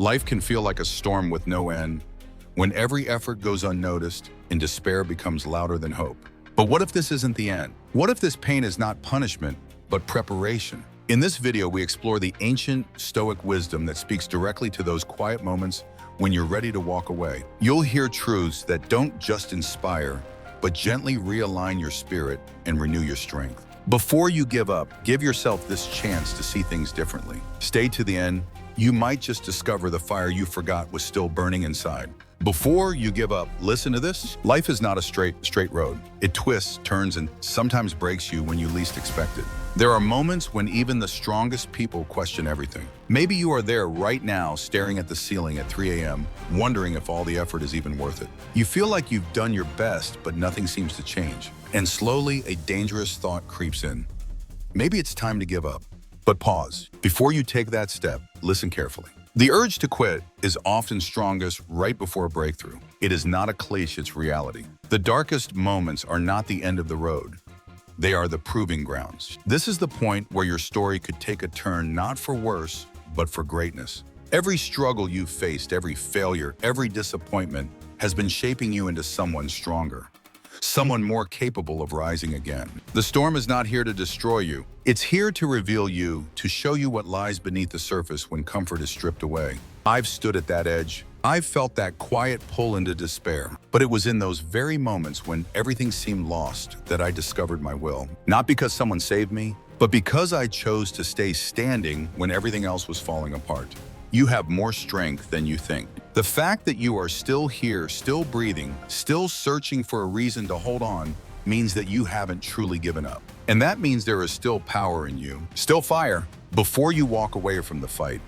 Life can feel like a storm with no end, when every effort goes unnoticed and despair becomes louder than hope. But what if this isn't the end? What if this pain is not punishment, but preparation? In this video, we explore the ancient Stoic wisdom that speaks directly to those quiet moments when you're ready to walk away. You'll hear truths that don't just inspire, but gently realign your spirit and renew your strength. Before you give up, give yourself this chance to see things differently. Stay to the end. You might just discover the fire you forgot was still burning inside. Before you give up, listen to this. Life is not a straight road. It twists, turns, and sometimes breaks you when you least expect it. There are moments when even the strongest people question everything. Maybe you are there right now, staring at the ceiling at 3 a.m., wondering if all the effort is even worth it. You feel like you've done your best, but nothing seems to change. And slowly, a dangerous thought creeps in. Maybe it's time to give up. But pause. Before you take that step, listen carefully. The urge to quit is often strongest right before a breakthrough. It is not a cliche, it's reality. The darkest moments are not the end of the road. They are the proving grounds. This is the point where your story could take a turn not for worse, but for greatness. Every struggle you've faced, every failure, every disappointment has been shaping you into someone stronger, someone more capable of rising again. The storm is not here to destroy you. It's here to reveal you, to show you what lies beneath the surface when comfort is stripped away. I've stood at that edge. I've felt that quiet pull into despair. But it was in those very moments when everything seemed lost that I discovered my will. Not because someone saved me, but because I chose to stay standing when everything else was falling apart. You have more strength than you think. The fact that you are still here, still breathing, still searching for a reason to hold on means that you haven't truly given up. And that means there is still power in you, still fire. Before you walk away from the fight,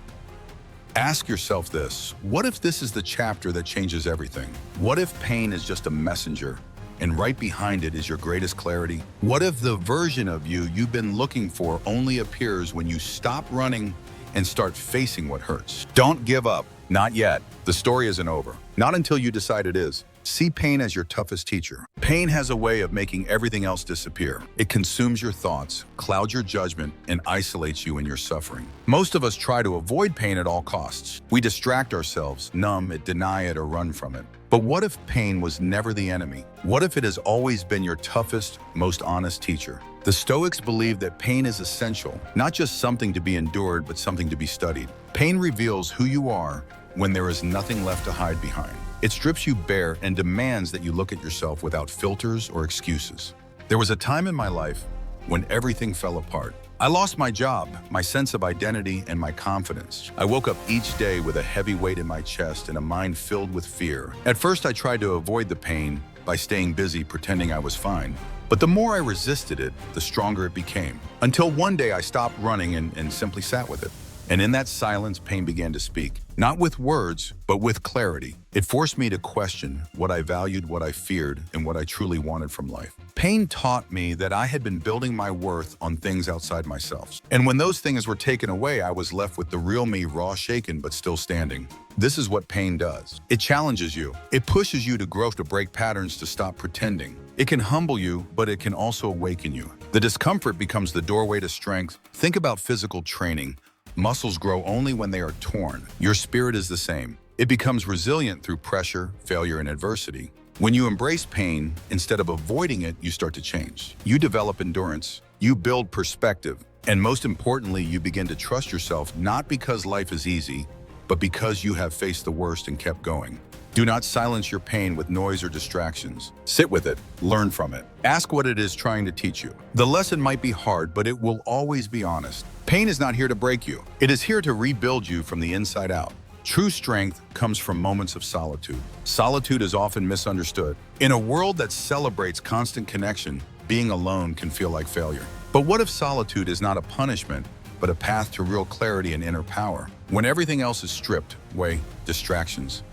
ask yourself this: what if this is the chapter that changes everything? What if pain is just a messenger, and right behind it is your greatest clarity? What if the version of you you've been looking for only appears when you stop running and start facing what hurts? Don't give up. Not yet. The story isn't over. Not until you decide it is. See pain as your toughest teacher. Pain has a way of making everything else disappear. It consumes your thoughts, clouds your judgment, and isolates you in your suffering. Most of us try to avoid pain at all costs. We distract ourselves, numb it, deny it, or run from it. But what if pain was never the enemy? What if it has always been your toughest, most honest teacher? The Stoics believe that pain is essential, not just something to be endured, but something to be studied. Pain reveals who you are when there is nothing left to hide behind. It strips you bare and demands that you look at yourself without filters or excuses. There was a time in my life when everything fell apart. I lost my job, my sense of identity, and my confidence. I woke up each day with a heavy weight in my chest and a mind filled with fear. At first, I tried to avoid the pain by staying busy, pretending I was fine. But the more I resisted it, the stronger it became. Until one day I stopped running and simply sat with it. And in that silence, pain began to speak. Not with words, but with clarity. It forced me to question what I valued, what I feared, and what I truly wanted from life. Pain taught me that I had been building my worth on things outside myself. And when those things were taken away, I was left with the real me, raw, shaken, but still standing. This is what pain does. It challenges you. It pushes you to grow, to break patterns, to stop pretending. It can humble you, but it can also awaken you. The discomfort becomes the doorway to strength. Think about physical training. Muscles grow only when they are torn. Your spirit is the same. It becomes resilient through pressure, failure, and adversity. When you embrace pain, instead of avoiding it, you start to change. You develop endurance. You build perspective. And most importantly, you begin to trust yourself, not because life is easy, but because you have faced the worst and kept going. Do not silence your pain with noise or distractions. Sit with it. Learn from it. Ask what it is trying to teach you. The lesson might be hard, but it will always be honest. Pain is not here to break you. It is here to rebuild you from the inside out. True strength comes from moments of solitude. Solitude is often misunderstood. In a world that celebrates constant connection, being alone can feel like failure. But what if solitude is not a punishment, but a path to real clarity and inner power? When everything else is stripped away, distractions,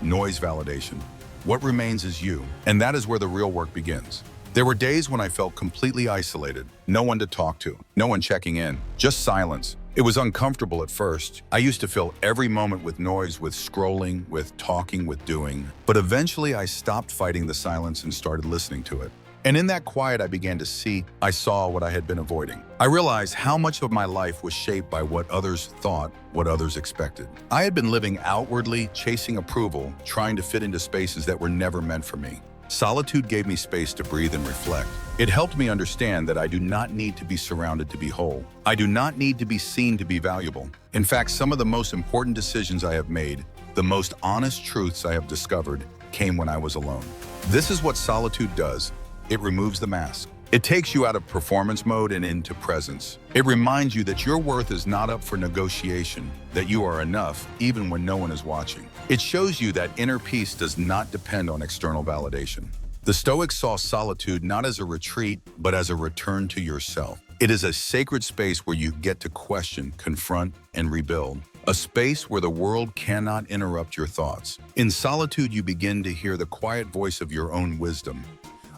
noise, validation, what remains is you. And that is where the real work begins. There were days when I felt completely isolated. No one to talk to, no one checking in, just silence. It was uncomfortable at first. I used to fill every moment with noise, with scrolling, with talking, with doing. But eventually I stopped fighting the silence and started listening to it. And in that quiet, I saw what I had been avoiding. I realized how much of my life was shaped by what others thought, what others expected. I had been living outwardly, chasing approval, trying to fit into spaces that were never meant for me. Solitude gave me space to breathe and reflect. It helped me understand that I do not need to be surrounded to be whole. I do not need to be seen to be valuable. In fact, some of the most important decisions I have made, the most honest truths I have discovered, came when I was alone. This is what solitude does. It removes the mask. It takes you out of performance mode and into presence. It reminds you that your worth is not up for negotiation, that you are enough even when no one is watching. It shows you that inner peace does not depend on external validation. The Stoics saw solitude not as a retreat, but as a return to yourself. It is a sacred space where you get to question, confront, and rebuild. A space where the world cannot interrupt your thoughts. In solitude, you begin to hear the quiet voice of your own wisdom.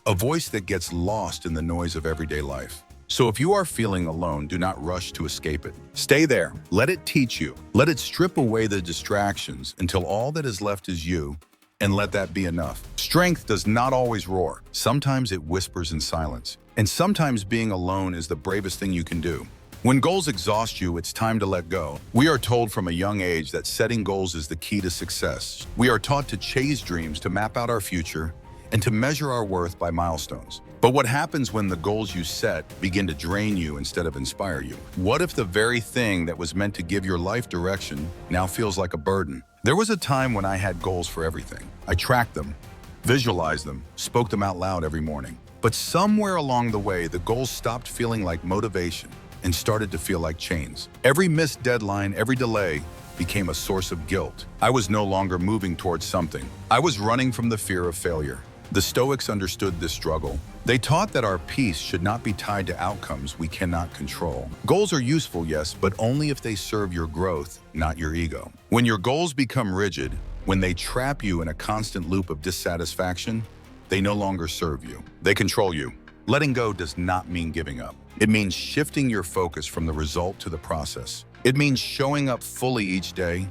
A voice that gets lost in the noise of everyday life. So if you are feeling alone, do not rush to escape it. Stay there. Let it teach you. Let it strip away the distractions until all that is left is you, and let that be enough. Strength does not always roar. Sometimes it whispers in silence. And sometimes being alone is the bravest thing you can do. When goals exhaust you, it's time to let go. We are told from a young age that setting goals is the key to success. We are taught to chase dreams, to map out our future, and to measure our worth by milestones. But what happens when the goals you set begin to drain you instead of inspire you? What if the very thing that was meant to give your life direction now feels like a burden? There was a time when I had goals for everything. I tracked them, visualized them, spoke them out loud every morning. But somewhere along the way, the goals stopped feeling like motivation and started to feel like chains. Every missed deadline, every delay, became a source of guilt. I was no longer moving towards something. I was running from the fear of failure. The Stoics understood this struggle. They taught that our peace should not be tied to outcomes we cannot control. Goals are useful, yes, but only if they serve your growth, not your ego. When your goals become rigid, when they trap you in a constant loop of dissatisfaction, they no longer serve you. They control you. Letting go does not mean giving up. It means shifting your focus from the result to the process. It means showing up fully each day,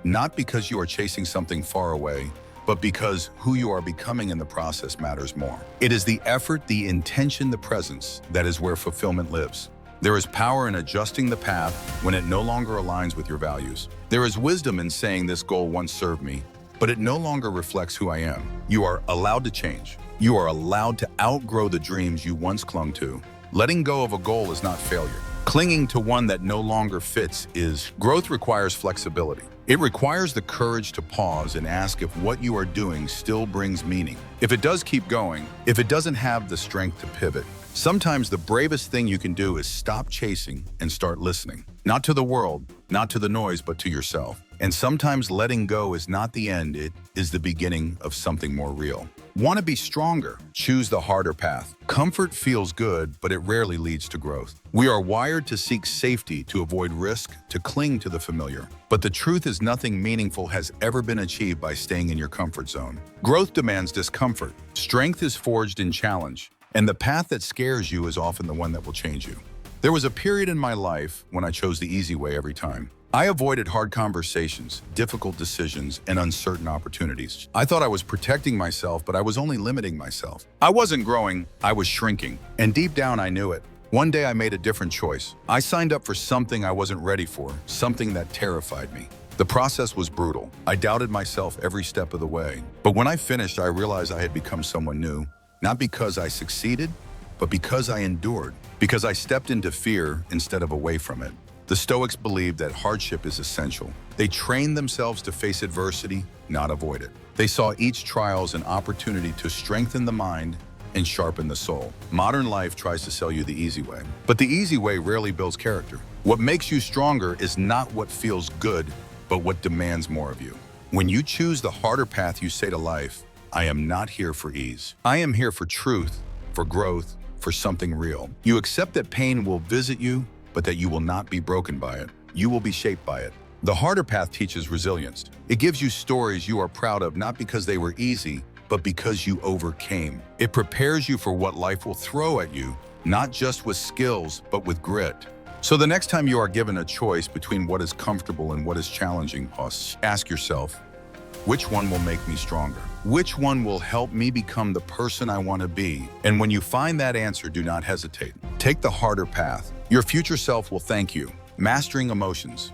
not because you are chasing something far away, but because who you are becoming in the process matters more. It is the effort, the intention, the presence that is where fulfillment lives. There is power in adjusting the path when it no longer aligns with your values. There is wisdom in saying this goal once served me, but it no longer reflects who I am. You are allowed to change. You are allowed to outgrow the dreams you once clung to. Letting go of a goal is not failure. Clinging to one that no longer fits is. Growth requires flexibility. It requires the courage to pause and ask if what you are doing still brings meaning. If it does, keep going. If it doesn't have the strength to pivot. Sometimes the bravest thing you can do is stop chasing and start listening. Not to the world, not to the noise, but to yourself. And sometimes letting go is not the end, it is the beginning of something more real. Want to be stronger? Choose the harder path. Comfort feels good, but it rarely leads to growth. We are wired to seek safety, to avoid risk, to cling to the familiar. But the truth is nothing meaningful has ever been achieved by staying in your comfort zone. Growth demands discomfort. Strength is forged in challenge. And the path that scares you is often the one that will change you. There was a period in my life when I chose the easy way every time. I avoided hard conversations, difficult decisions, and uncertain opportunities. I thought I was protecting myself, but I was only limiting myself. I wasn't growing, I was shrinking. And deep down, I knew it. One day, I made a different choice. I signed up for something I wasn't ready for, something that terrified me. The process was brutal. I doubted myself every step of the way. But when I finished, I realized I had become someone new. Not because I succeeded, but because I endured. Because I stepped into fear instead of away from it. The Stoics believed that hardship is essential. They trained themselves to face adversity, not avoid it. They saw each trial as an opportunity to strengthen the mind and sharpen the soul. Modern life tries to sell you the easy way, but the easy way rarely builds character. What makes you stronger is not what feels good, but what demands more of you. When you choose the harder path, you say to life, I am not here for ease. I am here for truth, for growth, for something real. You accept that pain will visit you, but that you will not be broken by it. You will be shaped by it. The harder path teaches resilience. It gives you stories you are proud of, not because they were easy, but because you overcame. It prepares you for what life will throw at you, not just with skills, but with grit. So the next time you are given a choice between what is comfortable and what is challenging, ask yourself, Which one will make me stronger? Which one will help me become the person I want to be? And when you find that answer, do not hesitate. Take the harder path. Your future self will thank you. Mastering emotions,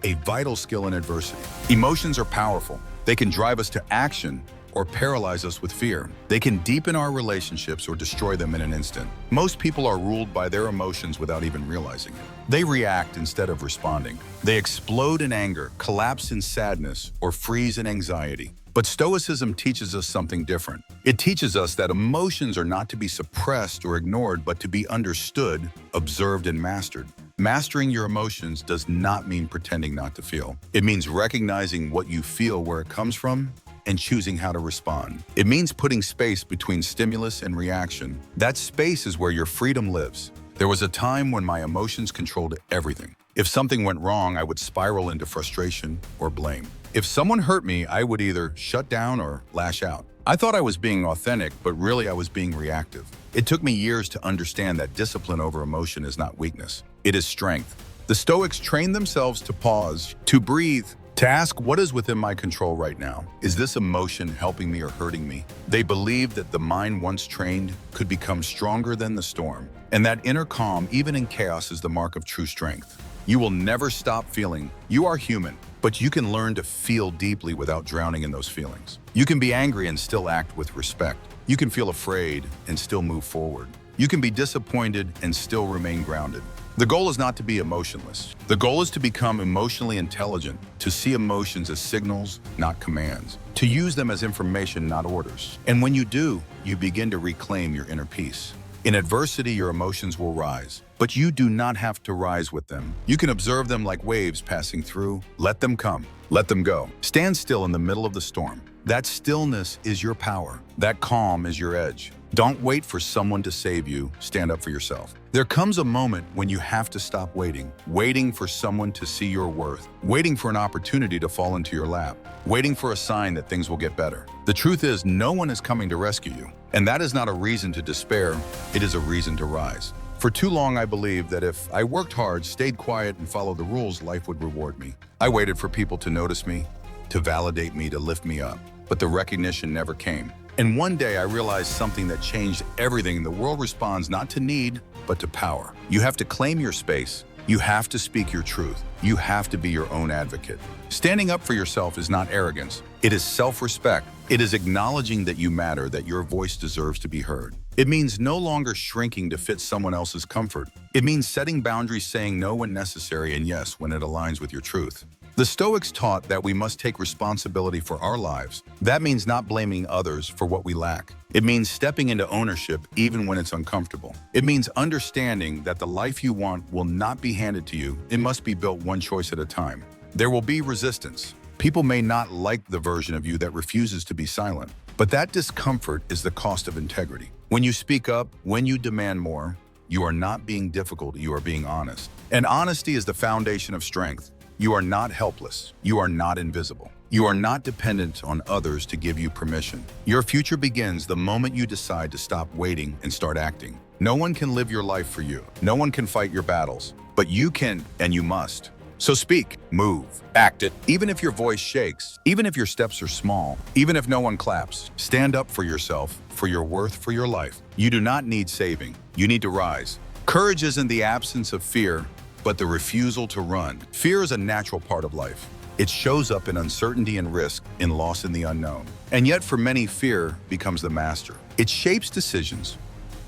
a vital skill in adversity. Emotions are powerful. They can drive us to action or paralyze us with fear. They can deepen our relationships or destroy them in an instant. Most people are ruled by their emotions without even realizing it. They react instead of responding. They explode in anger, collapse in sadness, or freeze in anxiety. But Stoicism teaches us something different. It teaches us that emotions are not to be suppressed or ignored, but to be understood, observed, and mastered. Mastering your emotions does not mean pretending not to feel. It means recognizing what you feel, where it comes from, and choosing how to respond. It means putting space between stimulus and reaction. That space is where your freedom lives. There was a time when my emotions controlled everything. If something went wrong, I would spiral into frustration or blame. If someone hurt me, I would either shut down or lash out. I thought I was being authentic, but really I was being reactive. It took me years to understand that discipline over emotion is not weakness. It is strength. The Stoics trained themselves to pause, to breathe, to ask what is within my control right now. Is this emotion helping me or hurting me? They believed that the mind once trained could become stronger than the storm. And that inner calm, even in chaos, is the mark of true strength. You will never stop feeling. You are human, but you can learn to feel deeply without drowning in those feelings. You can be angry and still act with respect. You can feel afraid and still move forward. You can be disappointed and still remain grounded. The goal is not to be emotionless. The goal is to become emotionally intelligent, to see emotions as signals, not commands, to use them as information, not orders. And when you do, you begin to reclaim your inner peace. In adversity, your emotions will rise, but you do not have to rise with them. You can observe them like waves passing through. Let them come, let them go. Stand still in the middle of the storm. That stillness is your power. That calm is your edge. Don't wait for someone to save you. Stand up for yourself. There comes a moment when you have to stop waiting for someone to see your worth, waiting for an opportunity to fall into your lap, waiting for a sign that things will get better. The truth is, no one is coming to rescue you. And that is not a reason to despair. It is a reason to rise. For too long, I believed that if I worked hard, stayed quiet, and followed the rules, life would reward me. I waited for people to notice me, to validate me, to lift me up. But the recognition never came. And one day I realized something that changed everything. The world responds not to need, but to power. You have to claim your space. You have to speak your truth. You have to be your own advocate. Standing up for yourself is not arrogance. It is self-respect. It is acknowledging that you matter, that your voice deserves to be heard. It means no longer shrinking to fit someone else's comfort. It means setting boundaries, saying no when necessary and yes when it aligns with your truth. The Stoics taught that we must take responsibility for our lives. That means not blaming others for what we lack. It means stepping into ownership even when it's uncomfortable. It means understanding that the life you want will not be handed to you. It must be built one choice at a time. There will be resistance. People may not like the version of you that refuses to be silent, but that discomfort is the cost of integrity. When you speak up, when you demand more, you are not being difficult, you are being honest. And honesty is the foundation of strength. You are not helpless. You are not invisible. You are not dependent on others to give you permission. Your future begins the moment you decide to stop waiting and start acting. No one can live your life for you. No one can fight your battles, but you can and you must. So speak, move, act it. Even if your voice shakes, even if your steps are small, even if no one claps, stand up for yourself, for your worth, for your life. You do not need saving. You need to rise. Courage isn't the absence of fear, but the refusal to run. Fear is a natural part of life. It shows up in uncertainty and risk, in loss in the unknown. And yet for many, fear becomes the master. It shapes decisions,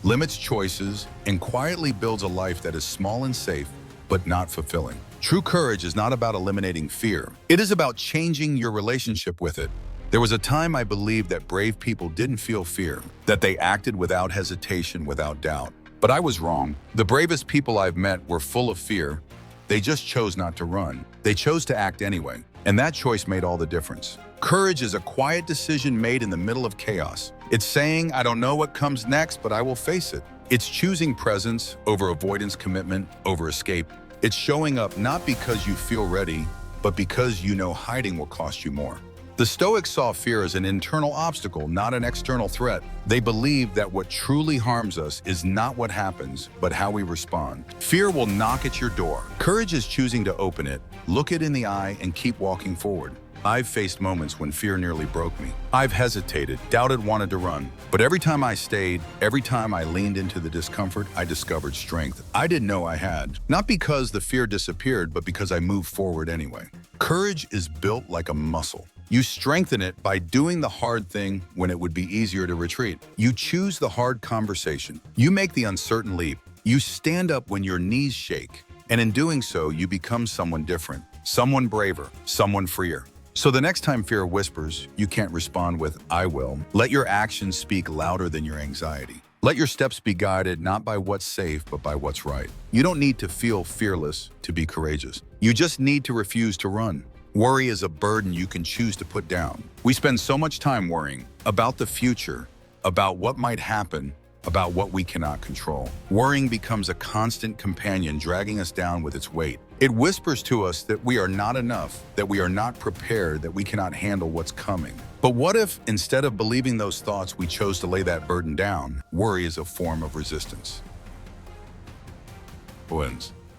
limits choices, and quietly builds a life that is small and safe, but not fulfilling. True courage is not about eliminating fear. It is about changing your relationship with it. There was a time I believed that brave people didn't feel fear, that they acted without hesitation, without doubt. But I was wrong. The bravest people I've met were full of fear. They just chose not to run. They chose to act anyway. And that choice made all the difference. Courage is a quiet decision made in the middle of chaos. It's saying, I don't know what comes next, but I will face it. It's choosing presence over avoidance, commitment over escape. It's showing up not because you feel ready, but because you know hiding will cost you more. The Stoics saw fear as an internal obstacle, not an external threat. They believed that what truly harms us is not what happens, but how we respond. Fear will knock at your door. Courage is choosing to open it, look it in the eye, and keep walking forward. I've faced moments when fear nearly broke me. I've hesitated, doubted, wanted to run. But every time I stayed, every time I leaned into the discomfort, I discovered strength I didn't know I had. Not because the fear disappeared, but because I moved forward anyway. Courage is built like a muscle. You strengthen it by doing the hard thing when it would be easier to retreat. You choose the hard conversation. You make the uncertain leap. You stand up when your knees shake. And in doing so, you become someone different, someone braver, someone freer. So the next time fear whispers, you can't respond with, "I will." Let your actions speak louder than your anxiety. Let your steps be guided not by what's safe, but by what's right. You don't need to feel fearless to be courageous. You just need to refuse to run. Worry is a burden you can choose to put down. We spend so much time worrying about the future, about what might happen, about what we cannot control. Worrying becomes a constant companion dragging us down with its weight. It whispers to us that we are not enough, that we are not prepared, that we cannot handle what's coming. But what if, instead of believing those thoughts, we chose to lay that burden down? Worry is a form of resistance.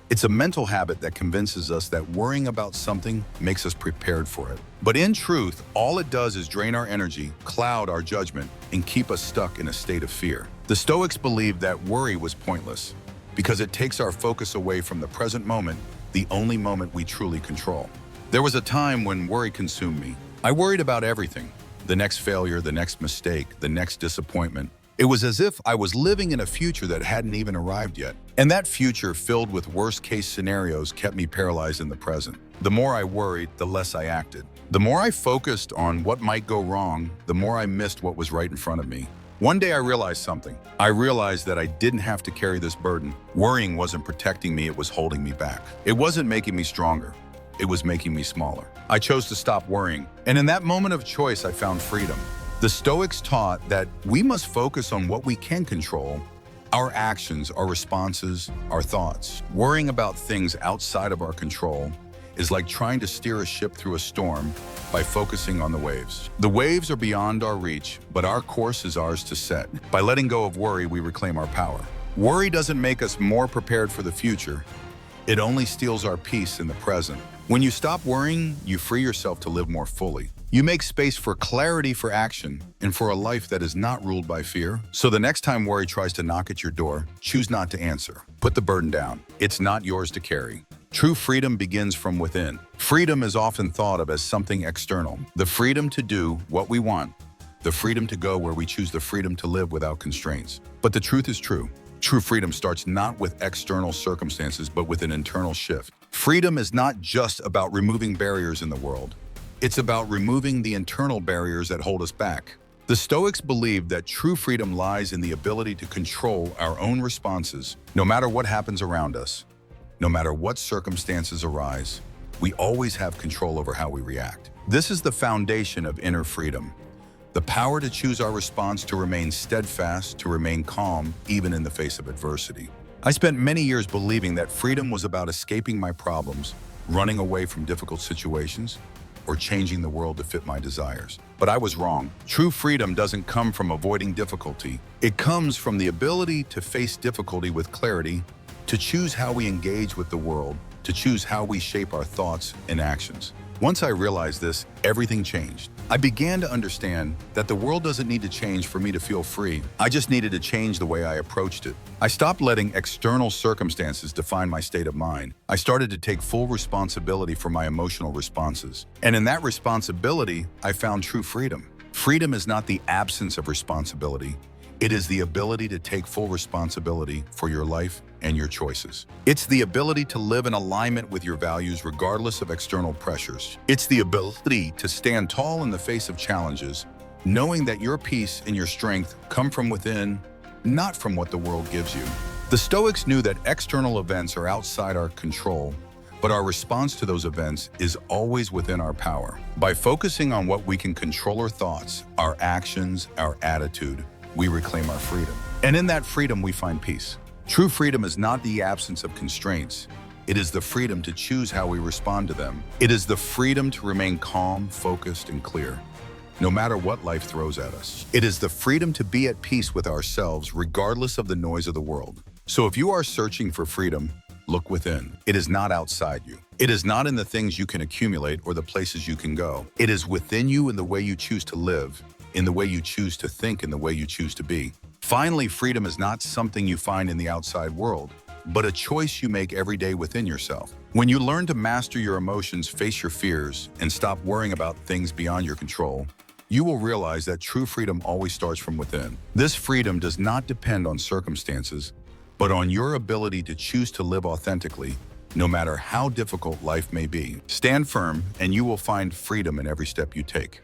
It's a mental habit that convinces us that worrying about something makes us prepared for it. But in truth, all it does is drain our energy, cloud our judgment, and keep us stuck in a state of fear. The Stoics believed that worry was pointless because it takes our focus away from the present moment, the only moment we truly control. There was a time when worry consumed me. I worried about everything: the next failure, the next mistake, the next disappointment. It was as if I was living in a future that hadn't even arrived yet. And that future, filled with worst-case scenarios, kept me paralyzed in the present. The more I worried, the less I acted. The more I focused on what might go wrong, the more I missed what was right in front of me. One day I realized something. I realized that I didn't have to carry this burden. Worrying wasn't protecting me, it was holding me back. It wasn't making me stronger. It was making me smaller. I chose to stop worrying. And in that moment of choice, I found freedom. The Stoics taught that we must focus on what we can control: our actions, our responses, our thoughts. Worrying about things outside of our control is like trying to steer a ship through a storm by focusing on the waves. The waves are beyond our reach, but our course is ours to set. By letting go of worry, we reclaim our power. Worry doesn't make us more prepared for the future. It only steals our peace in the present. When you stop worrying, you free yourself to live more fully. You make space for clarity, for action, and for a life that is not ruled by fear. So the next time worry tries to knock at your door, choose not to answer. Put the burden down. It's not yours to carry. True freedom begins from within. Freedom is often thought of as something external. The freedom to do what we want. The freedom to go where we choose. The freedom to live without constraints. But the truth is true. True freedom starts not with external circumstances, but with an internal shift. Freedom is not just about removing barriers in the world. It's about removing the internal barriers that hold us back. The Stoics believed that true freedom lies in the ability to control our own responses. No matter what happens around us, no matter what circumstances arise, we always have control over how we react. This is the foundation of inner freedom. The power to choose our response, to remain steadfast, to remain calm, even in the face of adversity. I spent many years believing that freedom was about escaping my problems, running away from difficult situations, or changing the world to fit my desires. But I was wrong. True freedom doesn't come from avoiding difficulty. It comes from the ability to face difficulty with clarity, to choose how we engage with the world, to choose how we shape our thoughts and actions. Once I realized this, everything changed. I began to understand that the world doesn't need to change for me to feel free. I just needed to change the way I approached it. I stopped letting external circumstances define my state of mind. I started to take full responsibility for my emotional responses. And in that responsibility, I found true freedom. Freedom is not the absence of responsibility. It is the ability to take full responsibility for your life and your choices. It's the ability to live in alignment with your values regardless of external pressures. It's the ability to stand tall in the face of challenges, knowing that your peace and your strength come from within, not from what the world gives you. The Stoics knew that external events are outside our control, but our response to those events is always within our power. By focusing on what we can control, our thoughts, our actions, our attitude, we reclaim our freedom. And in that freedom, we find peace. True freedom is not the absence of constraints. It is the freedom to choose how we respond to them. It is the freedom to remain calm, focused, and clear, no matter what life throws at us. It is the freedom to be at peace with ourselves, regardless of the noise of the world. So if you are searching for freedom, look within. It is not outside you. It is not in the things you can accumulate or the places you can go. It is within you in the way you choose to live, in the way you choose to think, in the way you choose to be. Finally, freedom is not something you find in the outside world, but a choice you make every day within yourself. When you learn to master your emotions, face your fears, and stop worrying about things beyond your control, you will realize that true freedom always starts from within. This freedom does not depend on circumstances, but on your ability to choose to live authentically, no matter how difficult life may be. Stand firm, and you will find freedom in every step you take.